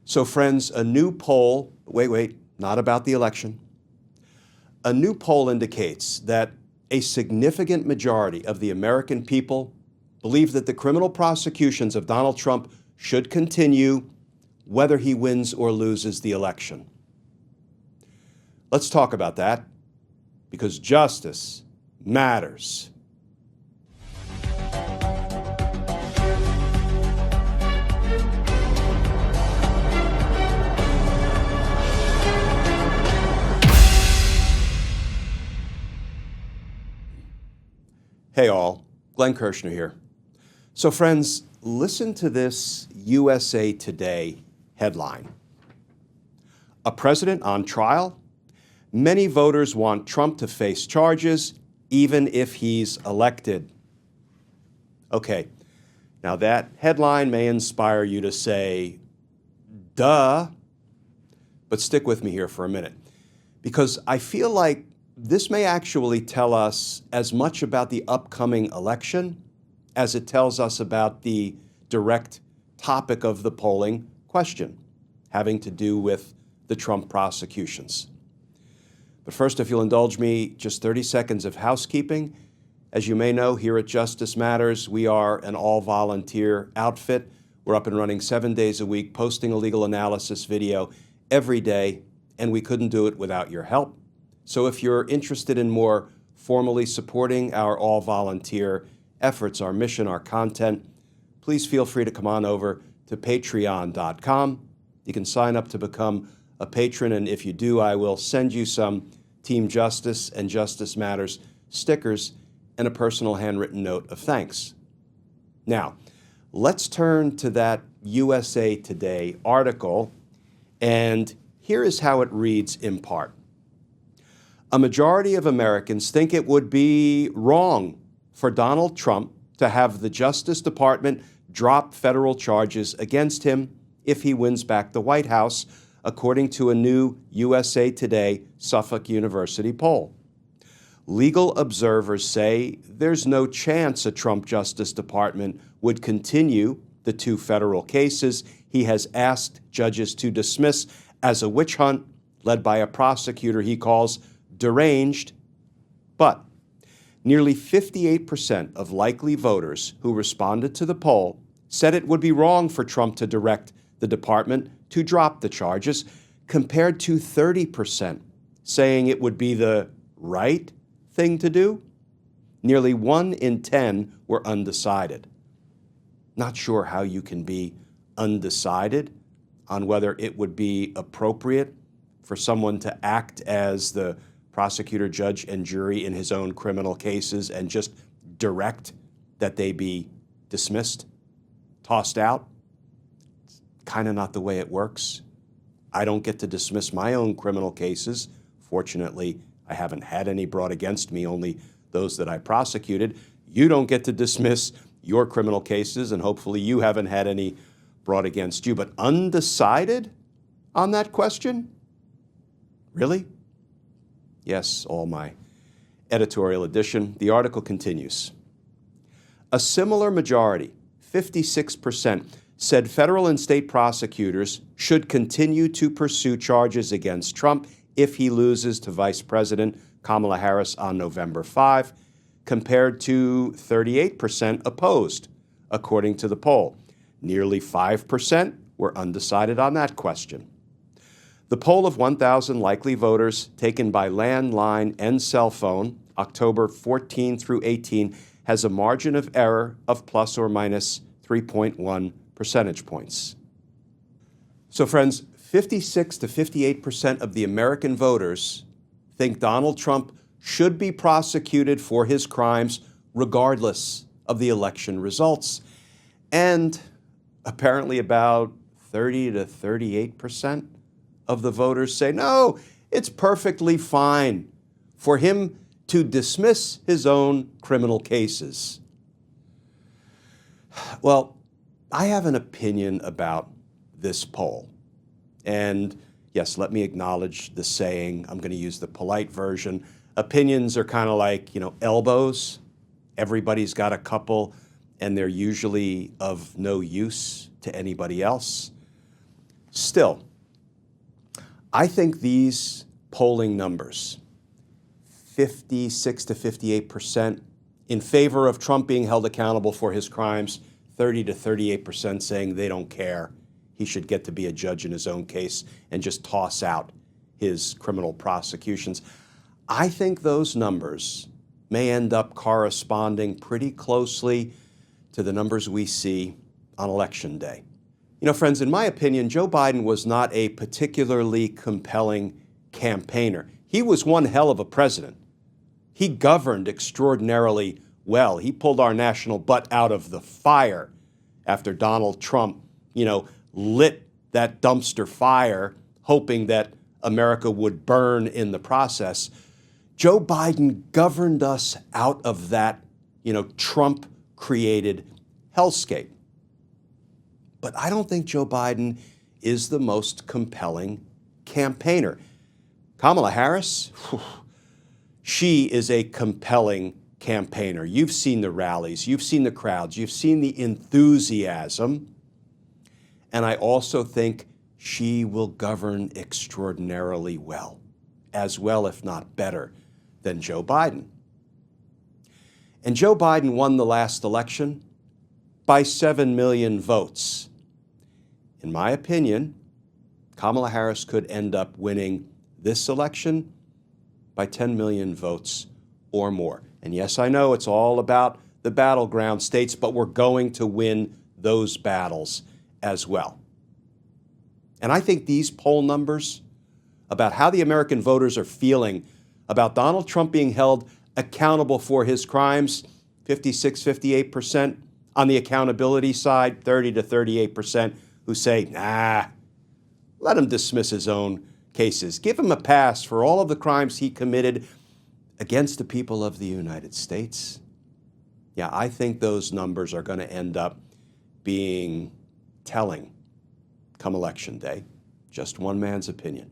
So friends, a new poll, wait, not about the election. A new poll indicates that a significant majority of the American people believe that the criminal prosecutions of Donald Trump should continue whether he wins or loses the election. Let's talk about that, because justice matters. Hey all, Glenn Kirshner here. So friends, listen to this USA Today headline. A president on trial? Many voters want Trump to face charges even if he's elected. Okay, now that headline may inspire you to say, duh, but stick with me here for a minute, because I feel like this may actually tell us as much about the upcoming election as it tells us about the direct topic of the polling question, having to do with the Trump prosecutions. But first, if you'll indulge me, just 30 seconds of housekeeping. As you may know, here at Justice Matters, we are an all-volunteer outfit. We're up and running 7 days a week, posting a legal analysis video every day, and we couldn't do it without your help. So if you're interested in more formally supporting our all-volunteer efforts, our mission, our content, please feel free to come on over to patreon.com. You can sign up to become a patron, and if you do, I will send you some Team Justice and Justice Matters stickers and a personal handwritten note of thanks. Now, let's turn to that USA Today article, and here is how it reads in part. A majority of Americans think it would be wrong for Donald Trump to have the Justice Department drop federal charges against him if he wins back the White House, according to a new USA Today Suffolk University poll. Legal observers say there's no chance a Trump Justice Department would continue the 2 federal cases he has asked judges to dismiss as a witch hunt led by a prosecutor he calls deranged, but nearly 58% of likely voters who responded to the poll said it would be wrong for Trump to direct the department to drop the charges, compared to 30% saying it would be the right thing to do. Nearly 1 in 10 were undecided. Not sure how you can be undecided on whether it would be appropriate for someone to act as the prosecutor, judge, and jury in his own criminal cases and just direct that they be dismissed, tossed out. It's kind of not the way it works. I don't get to dismiss my own criminal cases. Fortunately, I haven't had any brought against me, only those that I prosecuted. You don't get to dismiss your criminal cases, and hopefully you haven't had any brought against you. But undecided on that question? Really? Yes, all my editorial edition. The article continues. A similar majority, 56%, said federal and state prosecutors should continue to pursue charges against Trump if he loses to Vice President Kamala Harris on November 5, compared to 38% opposed, according to the poll. Nearly 5% were undecided on that question. The poll of 1,000 likely voters taken by landline and cell phone, October 14 through 18, has a margin of error of plus or minus 3.1 percentage points. So friends, 56 to 58% of the American voters think Donald Trump should be prosecuted for his crimes regardless of the election results. And apparently about 30 to 38% of the voters say, no, it's perfectly fine for him to dismiss his own criminal cases. Well, I have an opinion about this poll. And yes, let me acknowledge the saying. I'm going to use the polite version. Opinions are kind of like, elbows. Everybody's got a couple, and they're usually of no use to anybody else. Still, I think these polling numbers, 56 to 58% in favor of Trump being held accountable for his crimes, 30 to 38% saying they don't care, he should get to be a judge in his own case and just toss out his criminal prosecutions. I think those numbers may end up corresponding pretty closely to the numbers we see on Election Day. You know, friends, in my opinion, Joe Biden was not a particularly compelling campaigner. He was one hell of a president. He governed extraordinarily well. He pulled our national butt out of the fire after Donald Trump, lit that dumpster fire, hoping that America would burn in the process. Joe Biden governed us out of that, Trump-created hellscape. But I don't think Joe Biden is the most compelling campaigner. Kamala Harris, she is a compelling campaigner. You've seen the rallies, you've seen the crowds, you've seen the enthusiasm. And I also think she will govern extraordinarily well, as well, if not better, than Joe Biden. And Joe Biden won the last election by 7 million votes. In my opinion, Kamala Harris could end up winning this election by 10 million votes or more. And yes, I know it's all about the battleground states, but we're going to win those battles as well. And I think these poll numbers about how the American voters are feeling about Donald Trump being held accountable for his crimes, 56, 58%. On the accountability side, 30 to 38% who say, let him dismiss his own cases. Give him a pass for all of the crimes he committed against the people of the United States. Yeah, I think those numbers are going to end up being telling come Election Day. Just one man's opinion.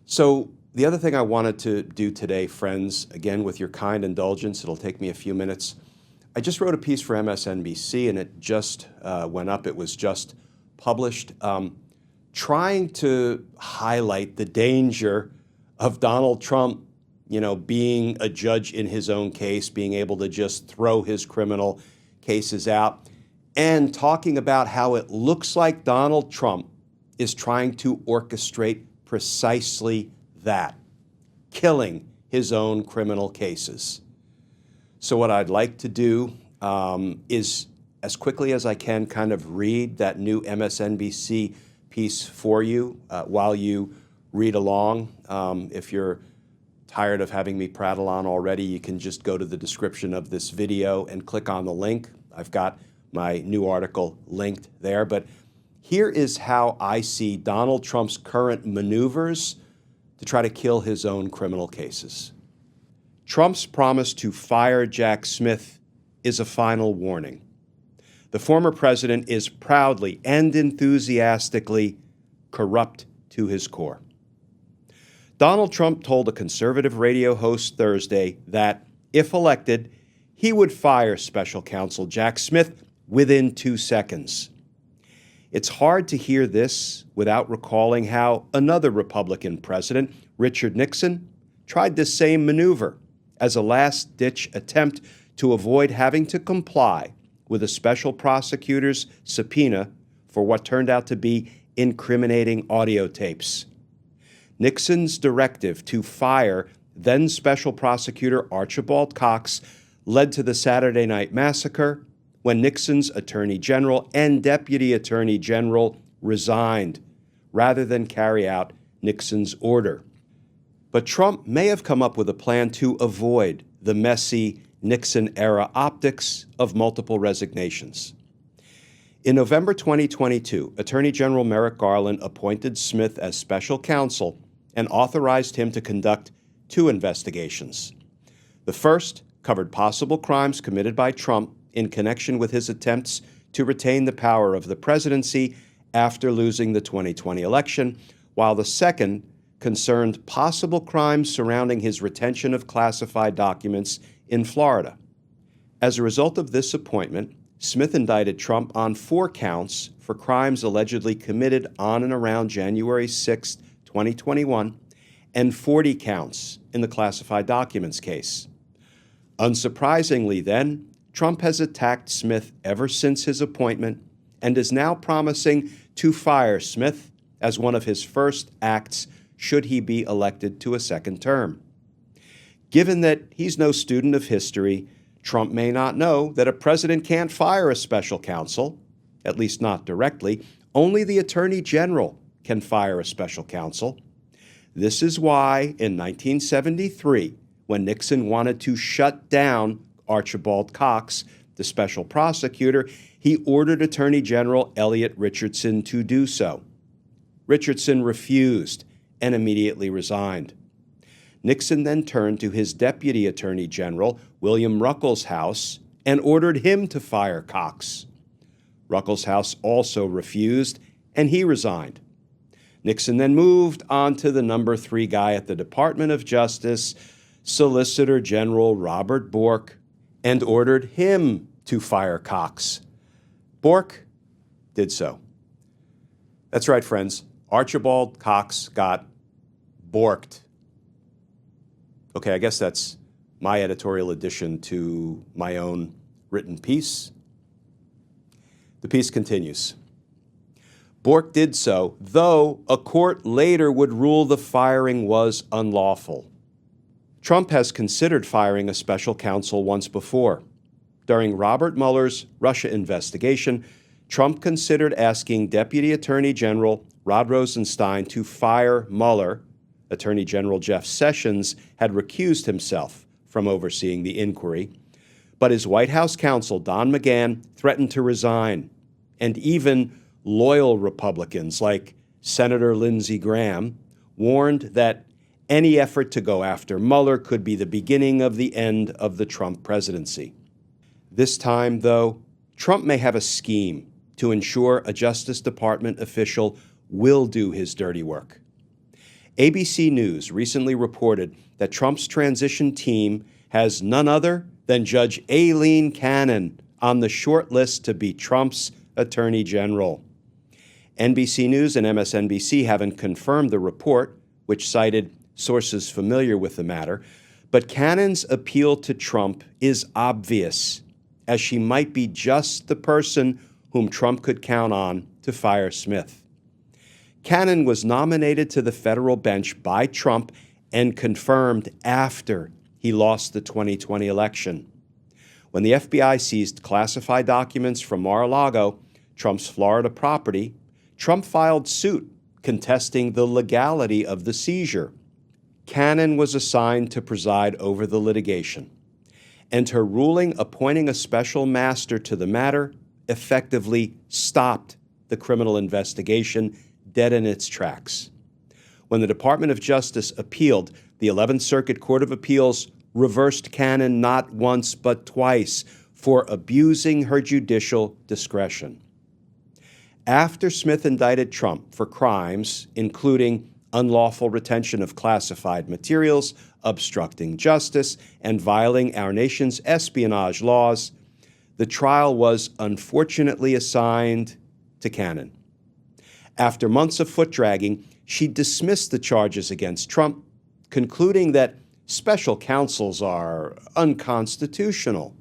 So the other thing I wanted to do today, friends, again, with your kind indulgence, it'll take me a few minutes. I just wrote a piece for MSNBC, and it just went up. It was just published, trying to highlight the danger of Donald Trump, being a judge in his own case, being able to just throw his criminal cases out, and talking about how it looks like Donald Trump is trying to orchestrate precisely that, killing his own criminal cases. So what I'd like to do is, as quickly as I can, kind of read that new MSNBC piece for you while you read along. If you're tired of having me prattle on already, you can just go to the description of this video and click on the link. I've got my new article linked there. But here is how I see Donald Trump's current maneuvers to try to kill his own criminal cases. Trump's promise to fire Jack Smith is a final warning. The former president is proudly and enthusiastically corrupt to his core. Donald Trump told a conservative radio host Thursday that, if elected, he would fire special counsel Jack Smith within 2 seconds. It's hard to hear this without recalling how another Republican president, Richard Nixon, tried this same maneuver as a last-ditch attempt to avoid having to comply with a special prosecutor's subpoena for what turned out to be incriminating audio tapes. Nixon's directive to fire then Special Prosecutor Archibald Cox led to the Saturday Night Massacre, when Nixon's Attorney General and Deputy Attorney General resigned rather than carry out Nixon's order. But Trump may have come up with a plan to avoid the messy Nixon-era optics of multiple resignations. In November 2022, Attorney General Merrick Garland appointed Smith as special counsel and authorized him to conduct 2 investigations. The first covered possible crimes committed by Trump in connection with his attempts to retain the power of the presidency after losing the 2020 election, while the second concerned possible crimes surrounding his retention of classified documents in Florida. As a result of this appointment, Smith indicted Trump on 4 counts for crimes allegedly committed on and around January 6, 2021, and 40 counts in the classified documents case. Unsurprisingly, then, Trump has attacked Smith ever since his appointment and is now promising to fire Smith as one of his first acts should he be elected to a second term. Given that he's no student of history, Trump may not know that a president can't fire a special counsel, at least not directly. Only the Attorney General can fire a special counsel. This is why, in 1973, when Nixon wanted to shut down Archibald Cox, the special prosecutor, he ordered Attorney General Elliot Richardson to do so. Richardson refused and immediately resigned. Nixon then turned to his Deputy Attorney General, William Ruckelshaus, and ordered him to fire Cox. Ruckelshaus also refused, and he resigned. Nixon then moved on to the number 3 guy at the Department of Justice, Solicitor General Robert Bork, and ordered him to fire Cox. Bork did so. That's right, friends. Archibald Cox got borked. Okay, I guess that's my editorial addition to my own written piece. The piece continues. Bork did so, though a court later would rule the firing was unlawful. Trump has considered firing a special counsel once before. During Robert Mueller's Russia investigation, Trump considered asking Deputy Attorney General Rod Rosenstein to fire Mueller. Attorney General Jeff Sessions had recused himself from overseeing the inquiry, but his White House counsel, Don McGahn, threatened to resign, and even loyal Republicans like Senator Lindsey Graham warned that any effort to go after Mueller could be the beginning of the end of the Trump presidency. This time, though, Trump may have a scheme to ensure a Justice Department official will do his dirty work. ABC News recently reported that Trump's transition team has none other than Judge Aileen Cannon on the short list to be Trump's Attorney General. NBC News and MSNBC haven't confirmed the report, which cited sources familiar with the matter, but Cannon's appeal to Trump is obvious, as she might be just the person whom Trump could count on to fire Smith. Cannon was nominated to the federal bench by Trump and confirmed after he lost the 2020 election. When the FBI seized classified documents from Mar-a-Lago, Trump's Florida property, Trump filed suit contesting the legality of the seizure. Cannon was assigned to preside over the litigation, and her ruling appointing a special master to the matter effectively stopped the criminal investigation dead in its tracks. When the Department of Justice appealed, the 11th Circuit Court of Appeals reversed Cannon not once but twice for abusing her judicial discretion. After Smith indicted Trump for crimes including unlawful retention of classified materials, obstructing justice, and violating our nation's espionage laws, the trial was unfortunately assigned to Cannon. After months of foot-dragging, she dismissed the charges against Trump, concluding that special counsels are unconstitutional.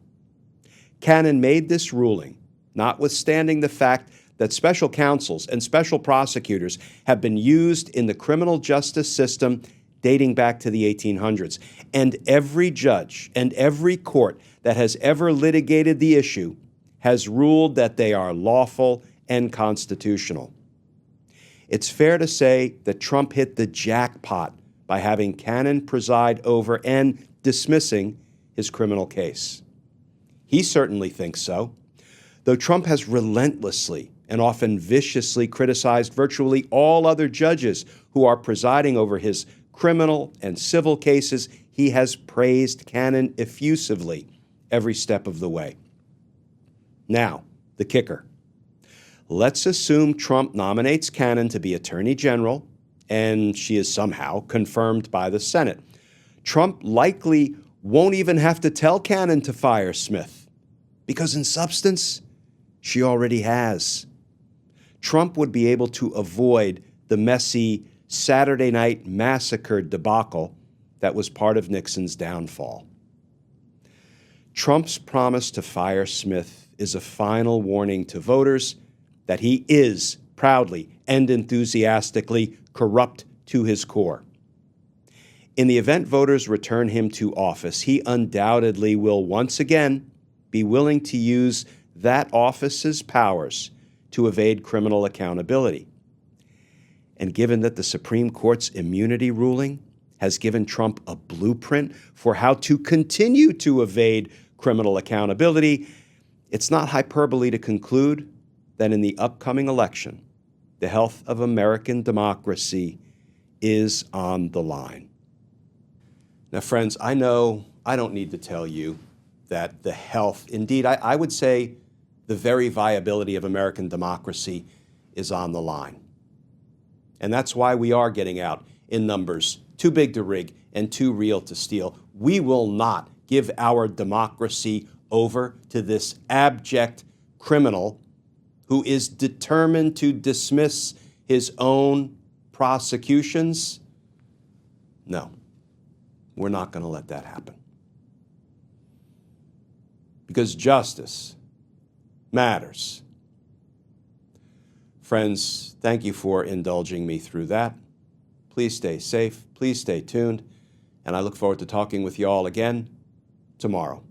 Cannon made this ruling, notwithstanding the fact that special counsels and special prosecutors have been used in the criminal justice system dating back to the 1800s. And every judge and every court that has ever litigated the issue has ruled that they are lawful and constitutional. It's fair to say that Trump hit the jackpot by having Cannon preside over and dismissing his criminal case. He certainly thinks so, though Trump has relentlessly and often viciously criticized virtually all other judges who are presiding over his criminal and civil cases. He has praised Cannon effusively every step of the way. Now, the kicker. Let's assume Trump nominates Cannon to be Attorney General, and she is somehow confirmed by the Senate. Trump likely won't even have to tell Cannon to fire Smith, because in substance, She already has. Trump would be able to avoid the messy Saturday night massacre debacle that was part of Nixon's downfall. Trump's promise to fire Smith is a final warning to voters that he is proudly and enthusiastically corrupt to his core. In the event voters return him to office, he undoubtedly will once again be willing to use that office's powers to evade criminal accountability. And given that the Supreme Court's immunity ruling has given Trump a blueprint for how to continue to evade criminal accountability, it's not hyperbole to conclude that in the upcoming election, the health of American democracy is on the line. Now, friends, I know I don't need to tell you that the health, indeed, I would say the very viability of American democracy is on the line. And that's why we are getting out in numbers too big to rig and too real to steal. We will not give our democracy over to this abject criminal who is determined to dismiss his own prosecutions. No, we're not going to let that happen. Because justice matters. Friends, thank you for indulging me through that. Please stay safe, please stay tuned, and I look forward to talking with you all again tomorrow.